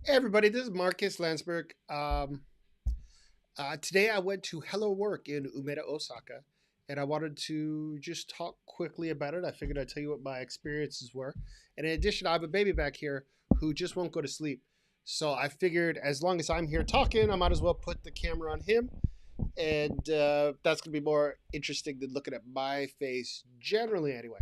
Hey everybody, this is Marcus Landsberg. Today I went to Hello Work in Umeda, Osaka, and I wanted to just talk quickly about it. I figured I'd tell you what my experiences were. And in addition, I have a baby back here who just won't go to sleep. So I figured as long as I'm here talking, I might as well put the camera on him. And that's going to be more interesting than looking at my face generally, anyway.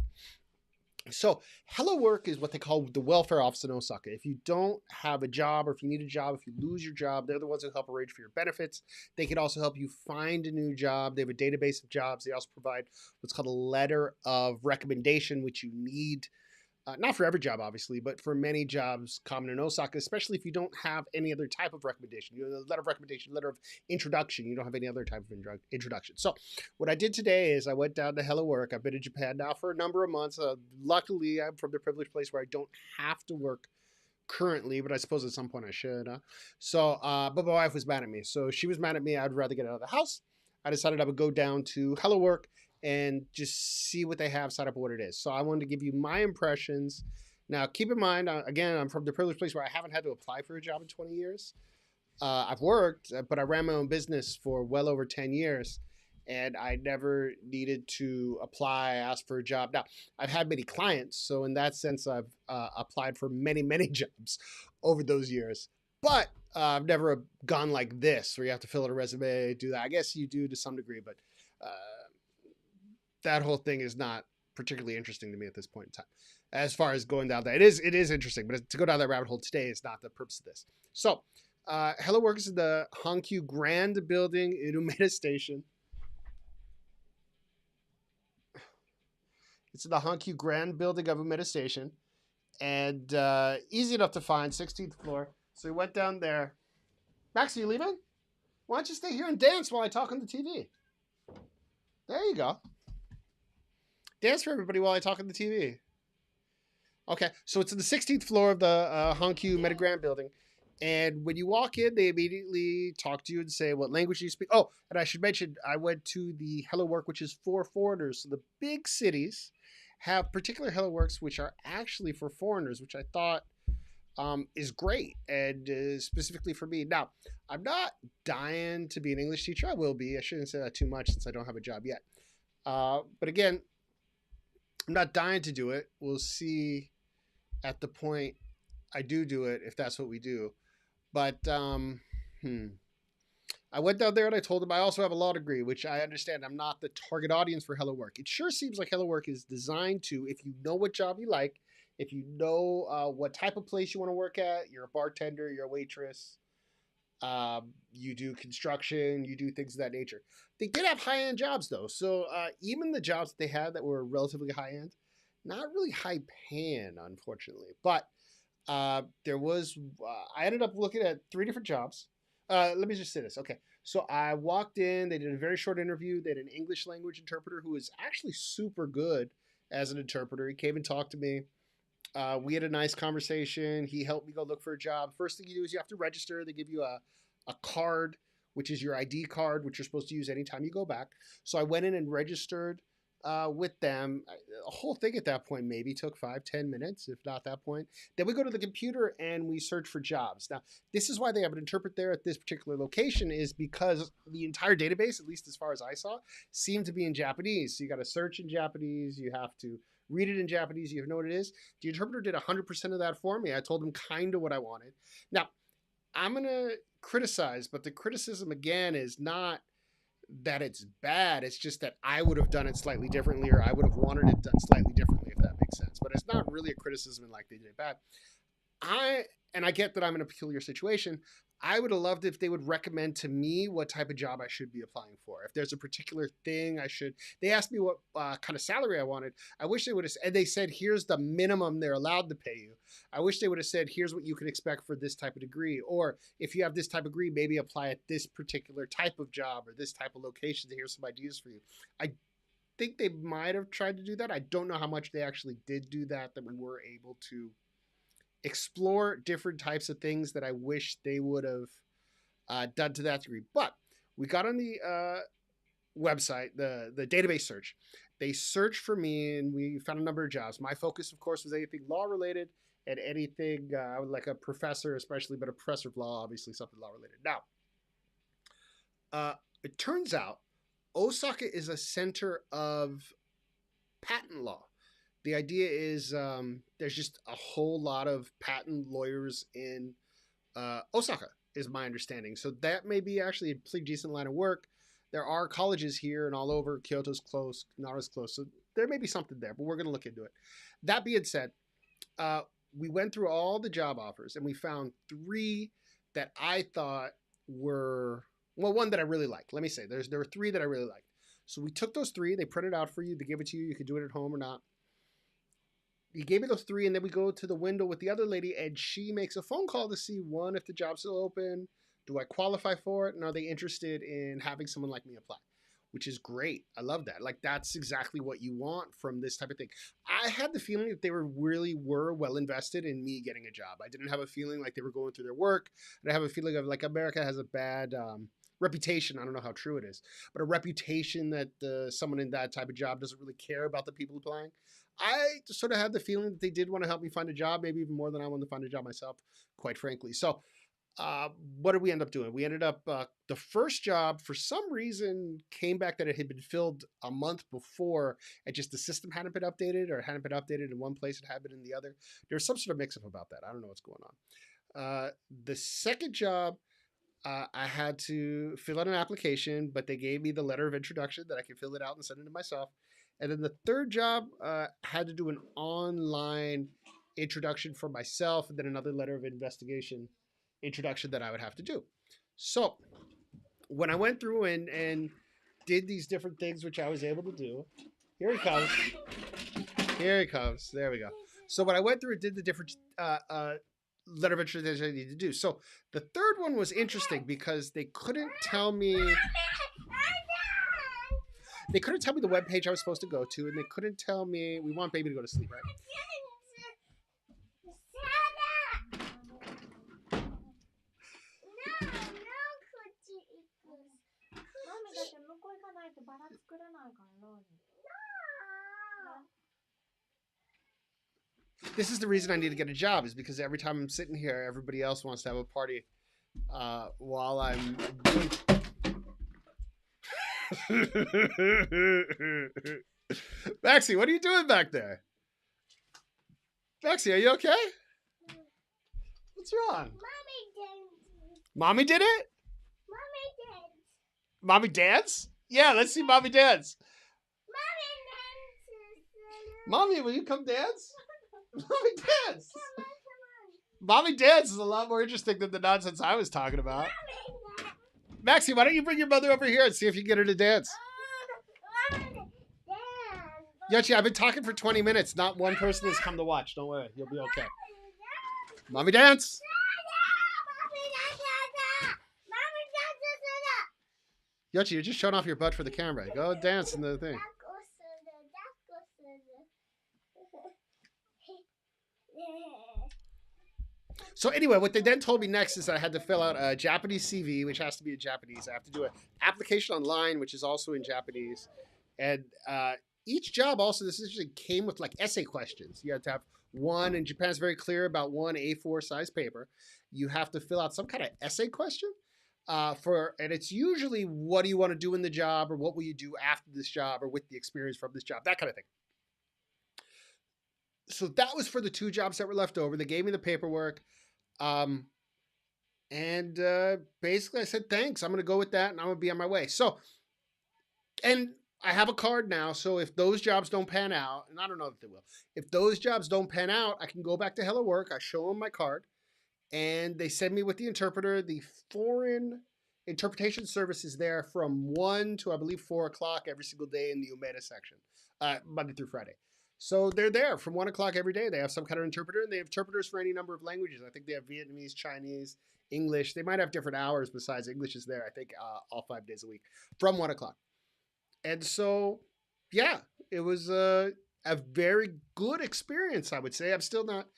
So Hello Work is what they call the welfare office in Osaka. If you don't have a job or if you need a job, if you lose your job, they're the ones who help arrange for your benefits. They can also help you find a new job. They have a database of jobs. They also provide what's called a letter of recommendation, which you need not for every job, obviously, but for many jobs common in Osaka, especially if you don't have any other type of recommendation. You know, letter of recommendation, letter of introduction. You don't have any other type of introduction. So, what I did today is I went down to Hello Work. I've been in Japan now for a number of months. Luckily, I'm from the privileged place where I don't have to work currently, but I suppose at some point I should. But my wife was mad at me. So she was mad at me. I'd rather get out of the house. I decided I would go down to Hello Work and just see what they have set up, what it is. So I wanted to give you my impressions. Now, keep in mind, again, I'm from the privileged place where I haven't had to apply for a job in 20 years. I've worked, but I ran my own business for well over 10 years. And I never needed to apply, ask for a job. Now, I've had many clients, so in that sense, I've applied for many, many jobs over those years. But I've never gone like this, where you have to fill out a resume, do that. I guess you do to some degree, but uh, that whole thing is not particularly interesting to me at this point in time. As far as going down that, it is interesting, but to go down that rabbit hole today is not the purpose of this. So, Hello Work is in the Hankyu Grand Building in Umeda Station. It's in the Hankyu Grand Building of Umeda Station, and easy enough to find, 16th floor. So we went down there. Max, are you leaving? Why don't you stay here and dance while I talk on the TV? There you go. Dance for everybody while I talk on the TV. Okay, so it's in the 16th floor of the Hankyu Metagram building. And when you walk in, they immediately talk to you and say what language you speak. Oh, and I should mention, I went to the Hello Work, which is for foreigners. So the big cities have particular Hello Works, which are actually for foreigners, which I thought is great and specifically for me. Now, I'm not dying to be an English teacher. I will be. I shouldn't say that too much since I don't have a job yet. But again, I'm not dying to do it. We'll see at the point I do it if that's what we do. But I went down there and I told them I also have a law degree, which I understand I'm not the target audience for Hello Work. It sure seems like Hello Work is designed to, if you know what job you like, if you know what type of place you want to work at, you're a bartender, you're a waitress, you do construction, you do things of that nature. They did have high end jobs though, so even the jobs that they had that were relatively high end, not really high paying, unfortunately. But there was, I ended up looking at three different jobs. Let me just say this. Okay. So I walked in, they did a very short interview. They had an English language interpreter who was actually super good as an interpreter. He came and talked to me. We had a nice conversation. He helped me go look for a job. First thing you do is you have to register. They give you a card, which is your ID card, which you're supposed to use anytime you go back. So I went in and registered with them. The whole thing at that point maybe took 5-10 minutes, if not that point. Then we go to the computer and we search for jobs. Now, this is why they have an interpreter there at this particular location, is because the entire database, at least as far as I saw, seemed to be in Japanese. So you got to search in Japanese. You have to read it in Japanese. You have to know what it is. The interpreter did 100% of that for me. I told him kind of what I wanted. Now, I'm going to criticize, but the criticism again is not that it's bad. It's just that I would have done it slightly differently, or I would have wanted it done slightly differently, if that makes sense. But it's not really a criticism in like they did it bad. I and I get that I'm in a peculiar situation. I would have loved if they would recommend to me what type of job I should be applying for. If there's a particular thing I should, they asked me what kind of salary I wanted. I wish they would have, and they said, here's the minimum they're allowed to pay you. I wish they would have said, here's what you can expect for this type of degree. Or if you have this type of degree, maybe apply at this particular type of job or this type of location. Here's some ideas for you. I think they might have tried to do that. I don't know how much they actually did do that we were able to explore different types of things that I wish they would have done to that degree. But we got on the website, the database search, They searched for me, and we found a number of jobs. My focus, of course, was anything law related and anything I would like a professor, especially, but a professor of law, obviously something law related. Now, uh, it turns out Osaka is a center of patent law. The idea is there's just a whole lot of patent lawyers in Osaka, is my understanding. So that may be actually a pretty decent line of work. There are colleges here and all over. Kyoto's close, Nara's close. So there may be something there, but we're going to look into it. That being said, uh, we went through all the job offers and we found three that I thought were, well, one that I really liked. Let me say, there were three that I really liked. So we took those three, they printed out for you, they gave it to you, you could do it at home or not. You gave me those three, and then we go to the window with the other lady, and she makes a phone call to see one, if the job's still open, do I qualify for it, and are they interested in having someone like me apply? Which is great. I love that. Like, that's exactly what you want from this type of thing. I had the feeling that they were well invested in me getting a job. I didn't have a feeling like they were going through their work. And I have a feeling of like America has a bad reputation. I don't know how true it is, but a reputation that someone in that type of job doesn't really care about the people applying. I sort of had the feeling that they did want to help me find a job, maybe even more than I wanted to find a job myself, quite frankly. So what did we end up doing? We ended up, the first job, for some reason, came back that it had been filled a month before, and just the system hadn't been updated, or it hadn't been updated in one place, it had been in the other. There's some sort of mix up about that. I don't know what's going on. The second job, I had to fill out an application, but they gave me the letter of introduction that I could fill it out and send it to myself. And then the third job had to do an online introduction for myself, and then another letter of investigation introduction that I would have to do. So when I went through and did these different things, which I was able to do, here he comes. Here he comes. There we go. So when I went through and did the different letter of introduction I needed to do. So the third one was interesting because they couldn't tell me the webpage I was supposed to go to, and they couldn't tell me, we want baby to go to sleep, right? This is the reason I need to get a job, is because every time I'm sitting here, everybody else wants to have a party while I'm doing. Maxie, what are you doing back there? Maxie, are you okay? What's wrong? Mommy did it? Mommy dance? Yeah, let's see Mommy dance. Mommy, will you come dance? Mommy dance. Mommy dance is a lot more interesting than the nonsense I was talking about. Maxie, why don't you bring your mother over here and see if you can get her to dance? Yoshi, I've been talking for 20 minutes. Not one person has come to watch. Don't worry. You'll be okay. Mommy dance. Yoshi, you're just showing off your butt for the camera. Go dance in the thing. So anyway, what they then told me next is that I had to fill out a Japanese CV, which has to be in Japanese. I have to do an application online, which is also in Japanese. And each job also, this usually came with like essay questions. You have to have one, and Japan's very clear about one A4 size paper. You have to fill out some kind of essay question and it's usually, what do you want to do in the job, or what will you do after this job, or with the experience from this job, that kind of thing. So that was for the two jobs that were left over. They gave me the paperwork. Basically I said, thanks, I'm going to go with that, and I'm going to be on my way. So, and I have a card now. So if those jobs don't pan out, and I don't know if they will, if those jobs don't pan out, I can go back to Hello Work. I show them my card, and they send me with the interpreter. The foreign interpretation service is there from 1 to, I believe, 4 o'clock every single day in the Umeda section, Monday through Friday. So they're there from 1 o'clock every day. They have some kind of interpreter, and they have interpreters for any number of languages. I think they have Vietnamese, Chinese, English. They might have different hours besides English is there, I think, all 5 days a week from 1 o'clock. And so, yeah, it was a very good experience, I would say. I'm still not,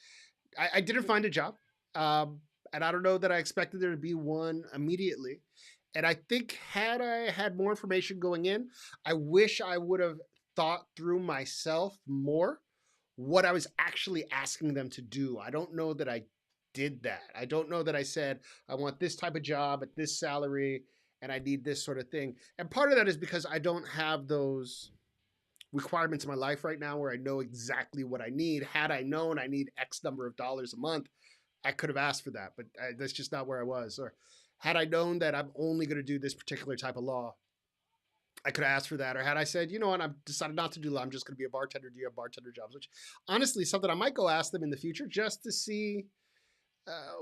I didn't find a job. And I don't know that I expected there to be one immediately. And I think had I had more information going in, I wish I would have thought through myself more what I was actually asking them to do. I don't know that I did that. I don't know that I said, I want this type of job at this salary and I need this sort of thing. And part of that is because I don't have those requirements in my life right now where I know exactly what I need. Had I known I need X number of dollars a month, I could have asked for that, but that's just not where I was. Or had I known that I'm only going to do this particular type of law, I could ask for that. Or had I said, you know what, I've decided not to do law, I'm just going to be a bartender. Do you have bartender jobs? Which honestly, is something I might go ask them in the future just to see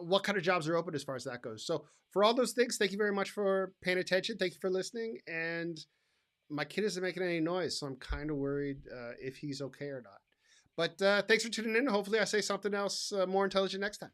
what kind of jobs are open as far as that goes. So for all those things, thank you very much for paying attention. Thank you for listening. And my kid isn't making any noise, so I'm kind of worried if he's okay or not. But thanks for tuning in. Hopefully, I say something else more intelligent next time.